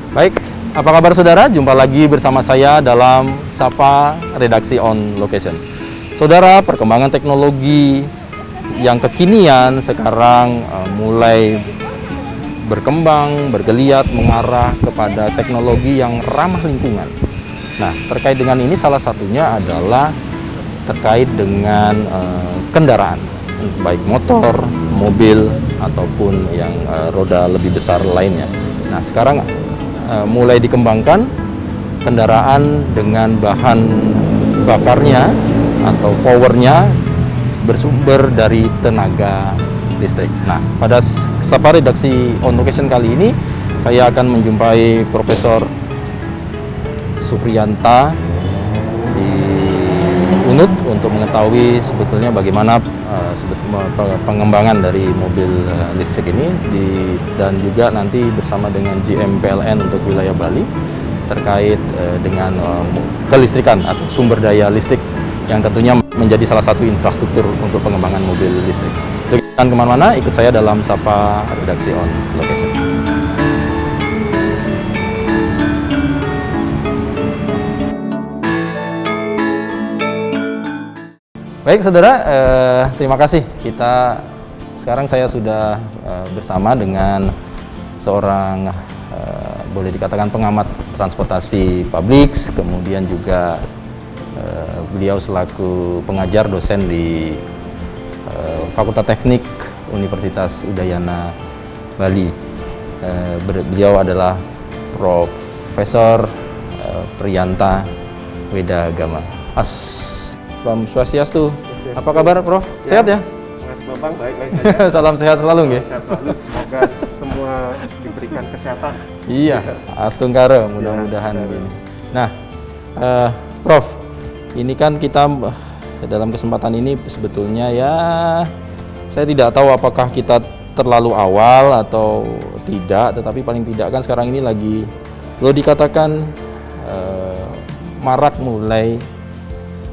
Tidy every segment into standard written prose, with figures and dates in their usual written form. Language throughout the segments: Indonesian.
Baik, apa kabar saudara? Jumpa lagi bersama saya dalam Sapa Redaksi On Location. Saudara, perkembangan teknologi yang kekinian sekarang mulai berkembang, bergeliat, mengarah kepada teknologi yang ramah lingkungan. Nah, terkait dengan ini salah satunya adalah terkait dengan kendaraan, baik motor, mobil, ataupun yang roda lebih besar lainnya. Nah, sekarang mulai dikembangkan kendaraan dengan bahan bakarnya atau powernya bersumber dari tenaga listrik. Nah, pada Sapa Redaksi On Location kali ini saya akan menjumpai Profesor Supriyanta di UNUD untuk mengetahui sebetulnya bagaimana pengembangan dari mobil listrik ini dan juga nanti bersama dengan GM PLN untuk wilayah Bali terkait dengan kelistrikan atau sumber daya listrik yang tentunya menjadi salah satu infrastruktur untuk pengembangan mobil listrik. Untuk jangan kemana-mana, ikut saya dalam Sapa Redaksi On Location. Baik saudara, terima kasih. Sekarang saya sudah bersama dengan seorang boleh dikatakan pengamat transportasi publik, kemudian juga beliau selaku pengajar dosen di Fakultas Teknik Universitas Udayana Bali. Beliau adalah Profesor Priyanta Wedagama. Selamat Swastiastu. Apa kabar, Prof? Sehat ya? Mas Bambang, baik-baik saja. Salam sehat selalu, nggih. Sehat selalu. Semoga semua diberikan kesehatan. Iya, astungkara mudah-mudahan begini. Nah, Prof, ini kan kita dalam kesempatan ini sebetulnya ya saya tidak tahu apakah kita terlalu awal atau tidak, tetapi paling tidak kan sekarang ini lagi lo dikatakan marak mulai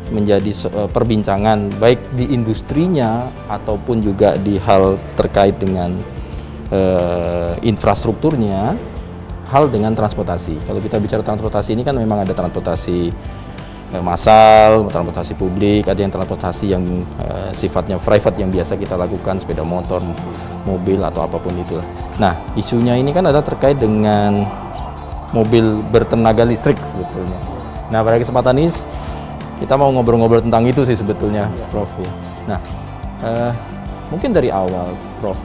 menjadi perbincangan baik di industrinya ataupun juga di hal terkait dengan infrastrukturnya, hal dengan transportasi. Kalau kita bicara transportasi ini kan memang ada transportasi massal, transportasi publik, ada yang transportasi yang sifatnya private yang biasa kita lakukan, sepeda motor, mobil atau apapun itu. Nah, isunya ini kan ada terkait dengan mobil bertenaga listrik sebetulnya. Nah, pada kesempatan ini kita mau ngobrol-ngobrol tentang itu sih sebetulnya, Prof. Ya. Nah, mungkin dari awal, Prof.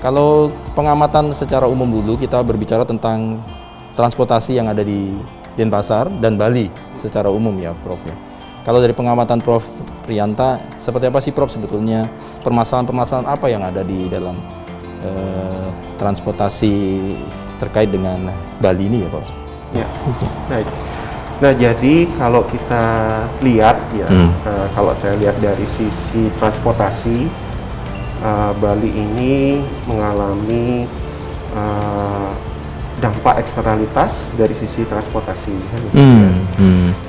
Kalau pengamatan secara umum dulu kita berbicara tentang transportasi yang ada di Denpasar dan Bali secara umum ya, Prof. Ya. Kalau dari pengamatan Prof. Priyanta, seperti apa sih, Prof. sebetulnya permasalahan-permasalahan apa yang ada di dalam transportasi terkait dengan Bali ini ya, Prof? Ya, baik. Nah, jadi kalau kita lihat ya, kalau saya lihat dari sisi transportasi, Bali ini mengalami dampak eksternalitas dari sisi transportasi.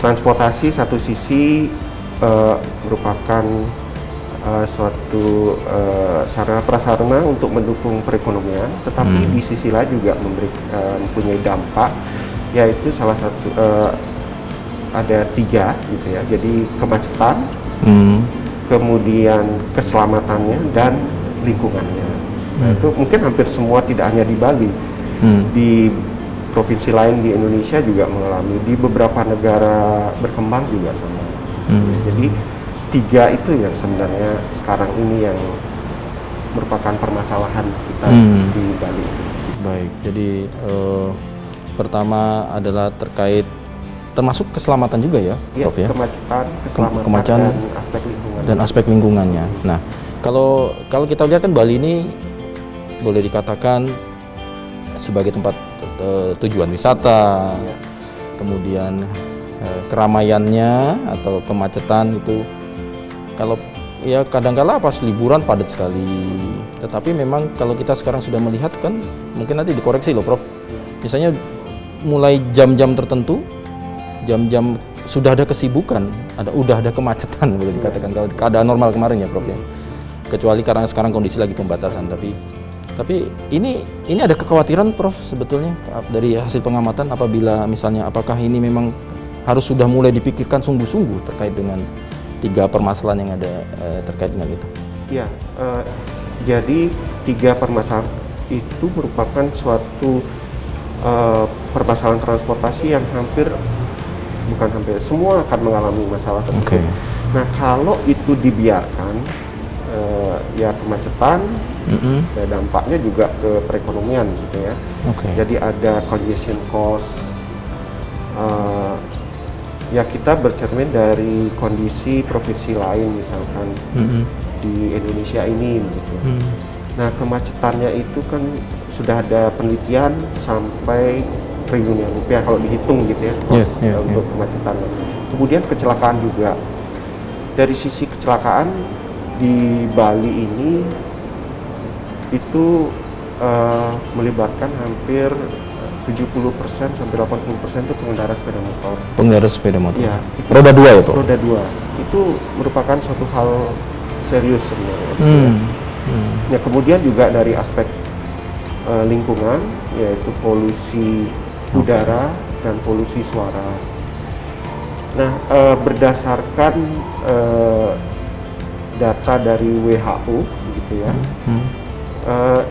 Transportasi satu sisi merupakan suatu sarana prasarana untuk mendukung perekonomian, tetapi di sisi lain juga mempunyai dampak, yaitu salah satu ada 3 gitu ya. Jadi kemacetan, kemudian keselamatannya dan lingkungannya. Nah, itu mungkin hampir semua, tidak hanya di Bali, di provinsi lain di Indonesia juga mengalami, di beberapa negara berkembang juga sama. Jadi 3 itu yang sebenarnya sekarang ini yang merupakan permasalahan kita di Bali. Baik, jadi pertama adalah terkait termasuk keselamatan juga ya, Prof ya? Kemacetan, keselamatan, dan aspek lingkungannya. Nah, kalau kita lihat kan Bali ini boleh dikatakan sebagai tempat tujuan wisata, kemudian keramaiannya atau kemacetan itu kalau ya kadang-kala pas liburan padat sekali. Tetapi memang kalau kita sekarang sudah melihat kan, mungkin nanti dikoreksi loh, Prof. Misalnya mulai jam-jam tertentu, jam-jam sudah ada kesibukan, udah ada kemacetan boleh dikatakan, kalau keadaan normal kemarin ya, Prof ya. Kecuali karena sekarang kondisi lagi pembatasan, tapi Tapi ini ada kekhawatiran, Prof, sebetulnya dari hasil pengamatan apabila misalnya apakah ini memang harus sudah mulai dipikirkan sungguh-sungguh terkait dengan 3 permasalahan yang ada terkait dengan itu. Ya, jadi 3 permasalahan itu merupakan suatu permasalahan transportasi yang bukan hampir semua akan mengalami masalah tersebut. Oke. Nah, kalau itu dibiarkan, ya kemacetan, ya dampaknya juga ke perekonomian gitu ya. Oke. Jadi ada congestion cost. Ya kita bercermin dari kondisi provinsi lain misalkan di Indonesia ini gitu. Nah, kemacetannya itu kan sudah ada penelitian sampai triliunan rupiah kalau dihitung gitu ya cost untuk kemacetannya. Kemudian kecelakaan juga. Dari sisi kecelakaan di Bali ini itu melibatkan hampir 70% sampai 80% itu pengendara sepeda motor. Pengendara sepeda motor. Ya, Roda 2 ya, Prof? Roda 2. Itu merupakan suatu hal serius sebenarnya. Ya, kemudian juga dari aspek lingkungan, yaitu polusi udara dan polusi suara. Nah, berdasarkan data dari WHO gitu ya,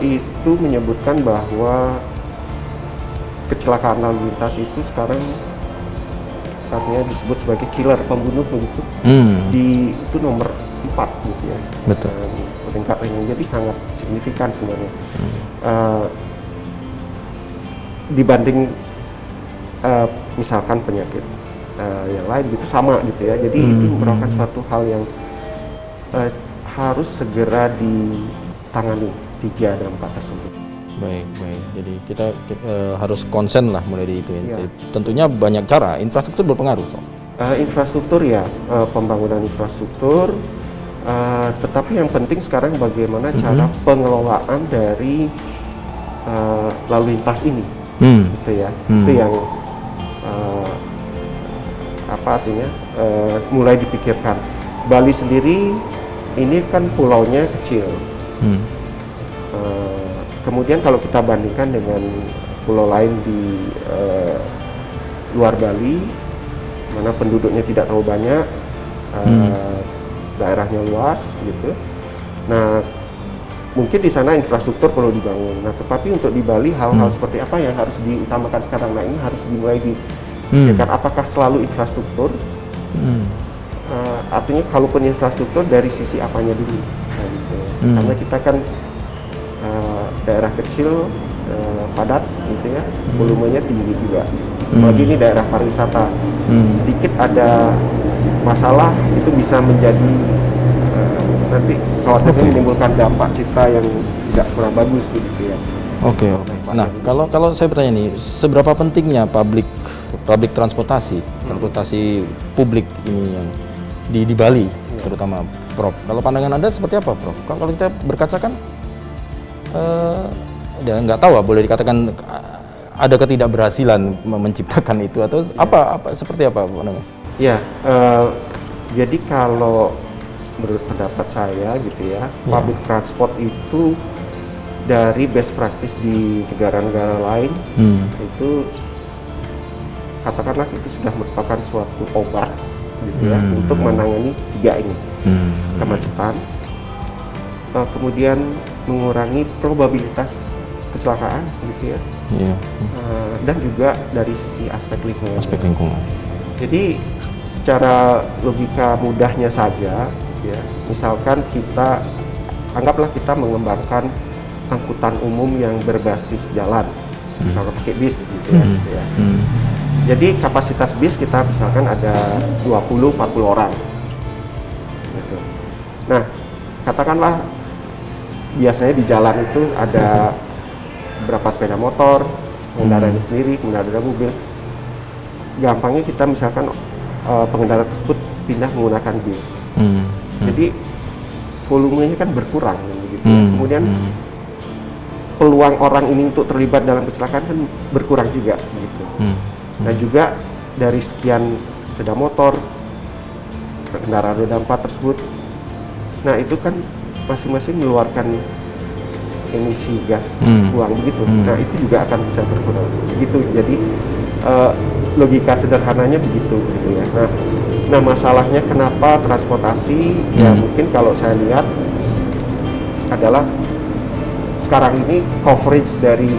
itu menyebutkan bahwa kecelakaan lalu lintas itu sekarang artinya disebut sebagai killer, pembunuh begitu, itu nomor 4 gitu ya. Betul. Peningkatannya jadi sangat signifikan sebenarnya. Dibanding misalkan penyakit yang lain gitu sama gitu ya. Jadi itu merupakan suatu hal yang harus segera ditangani 3 dampak tersebut. Baik. Jadi kita harus konsen lah mulai di itu ya. Ya. Jadi, tentunya banyak cara, infrastruktur berpengaruh. Infrastruktur ya, pembangunan infrastruktur, tetapi yang penting sekarang bagaimana cara pengelolaan dari lalu lintas ini, gitu ya. Itu yang apa artinya mulai dipikirkan. Bali sendiri ini kan pulaunya kecil. Kemudian kalau kita bandingkan dengan pulau lain di luar Bali, mana penduduknya tidak terlalu banyak, daerahnya luas gitu. Nah, mungkin di sana infrastruktur perlu dibangun. Nah, tetapi untuk di Bali hal-hal seperti apa yang harus diutamakan sekarang? Nah, ini harus dimulai dipikirkan. Apakah selalu infrastruktur? Artinya kalaupun infrastruktur dari sisi apanya dulu? Nah, gitu. Karena kita kan daerah kecil, padat gitu ya, volumenya tinggi juga. Apalagi ini daerah pariwisata, sedikit ada masalah itu bisa menjadi nanti khawatirnya menimbulkan dampak citra yang tidak kurang bagus gitu ya. Oke. Nah, kalau saya bertanya nih, seberapa pentingnya public transportasi publik ini yang di Bali terutama, Prof? Kalau pandangan Anda seperti apa, Prof? Kalau kita berkaca kan ya nggak tahu, boleh dikatakan ada ketidakberhasilan menciptakan itu atau apa seperti apa pandangan? Ya, jadi kalau menurut pendapat saya gitu ya, public transport itu dari best practice di negara-negara lain itu katakanlah itu sudah merupakan suatu obat gitu ya untuk menangani 3 ini, kemacetan, kemudian mengurangi probabilitas kecelakaan gitu ya, dan juga dari sisi aspek lingkungan. Jadi secara logika mudahnya saja gitu ya, misalkan anggaplah kita mengembangkan angkutan umum yang berbasis jalan, misalkan pakai bis gitu ya. Jadi kapasitas bis kita misalkan ada 20-40 orang gitu. Nah, katakanlah biasanya di jalan itu ada berapa sepeda motor, kendaraannya sendiri, kemudian ada mobil. Gampangnya kita misalkan pengendara tersebut pindah menggunakan bis. Jadi volumenya kan berkurang begitu. Kemudian peluang orang ini untuk terlibat dalam kecelakaan kan berkurang juga gitu. Dan juga dari sekian sepeda motor, kendaraan roda 4 tersebut, nah itu kan masing-masing mengeluarkan emisi gas Hmm. buang begitu. Hmm. Nah itu juga akan bisa berkurang begitu. Jadi logika sederhananya begitu gitu ya. Nah masalahnya kenapa transportasi ya mungkin kalau saya lihat adalah sekarang ini coverage dari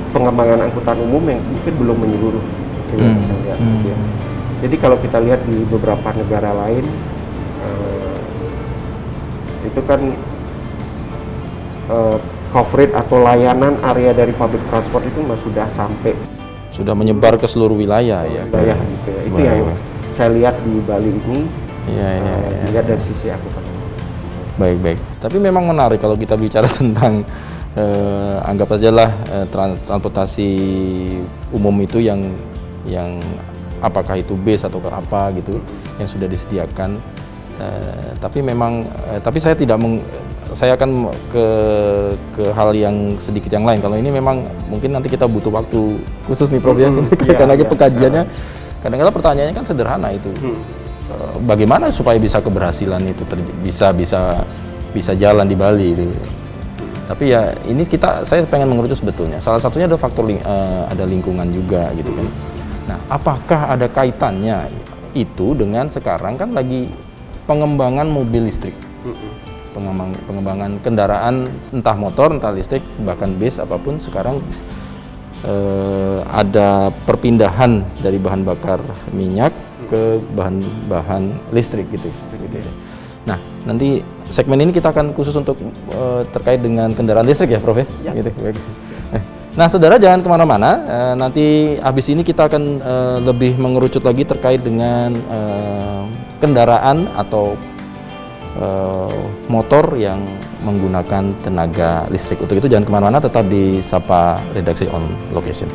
pengembangan angkutan umum yang mungkin belum menyeluruh gitu ya, saya lihat, gitu ya. Jadi kalau kita lihat di beberapa negara lain itu kan coverage atau layanan area dari public transport itu sudah sampai Sudah menyebar ke seluruh wilayah ya. wilayah gitu ya. Itu Wah, yang wah. saya lihat di Bali ini, Iya, iya, iya. dilihat dari sisi angkutan. Baik. Tapi memang menarik kalau kita bicara tentang anggap aja lah transportasi umum itu yang apakah itu bis atau ke apa gitu yang sudah disediakan. Tapi memang tapi saya tidak saya akan ke hal yang sedikit yang lain. Kalau ini memang mungkin nanti kita butuh waktu khusus nih Prof ya, karena pengkajiannya kadang-kadang pertanyaannya kan sederhana itu. Bagaimana supaya bisa keberhasilan itu bisa jalan di Bali itu. Tapi ya ini saya pengen mengerucut sebetulnya. Salah satunya ada faktor ada lingkungan juga gitu kan. Nah, apakah ada kaitannya itu dengan sekarang kan lagi pengembangan mobil listrik? Pengembangan kendaraan entah motor, entah listrik, bahkan bis apapun sekarang ada perpindahan dari bahan bakar minyak ke bahan listrik gitu. Nah, nanti segmen ini kita akan khusus untuk terkait dengan kendaraan listrik ya, Prof ya. Gitu. Nah, saudara jangan kemana-mana. Nanti habis ini kita akan lebih mengerucut lagi terkait dengan kendaraan atau motor yang menggunakan tenaga listrik. Untuk itu jangan kemana-mana, tetap di Sapa Redaksi On Location.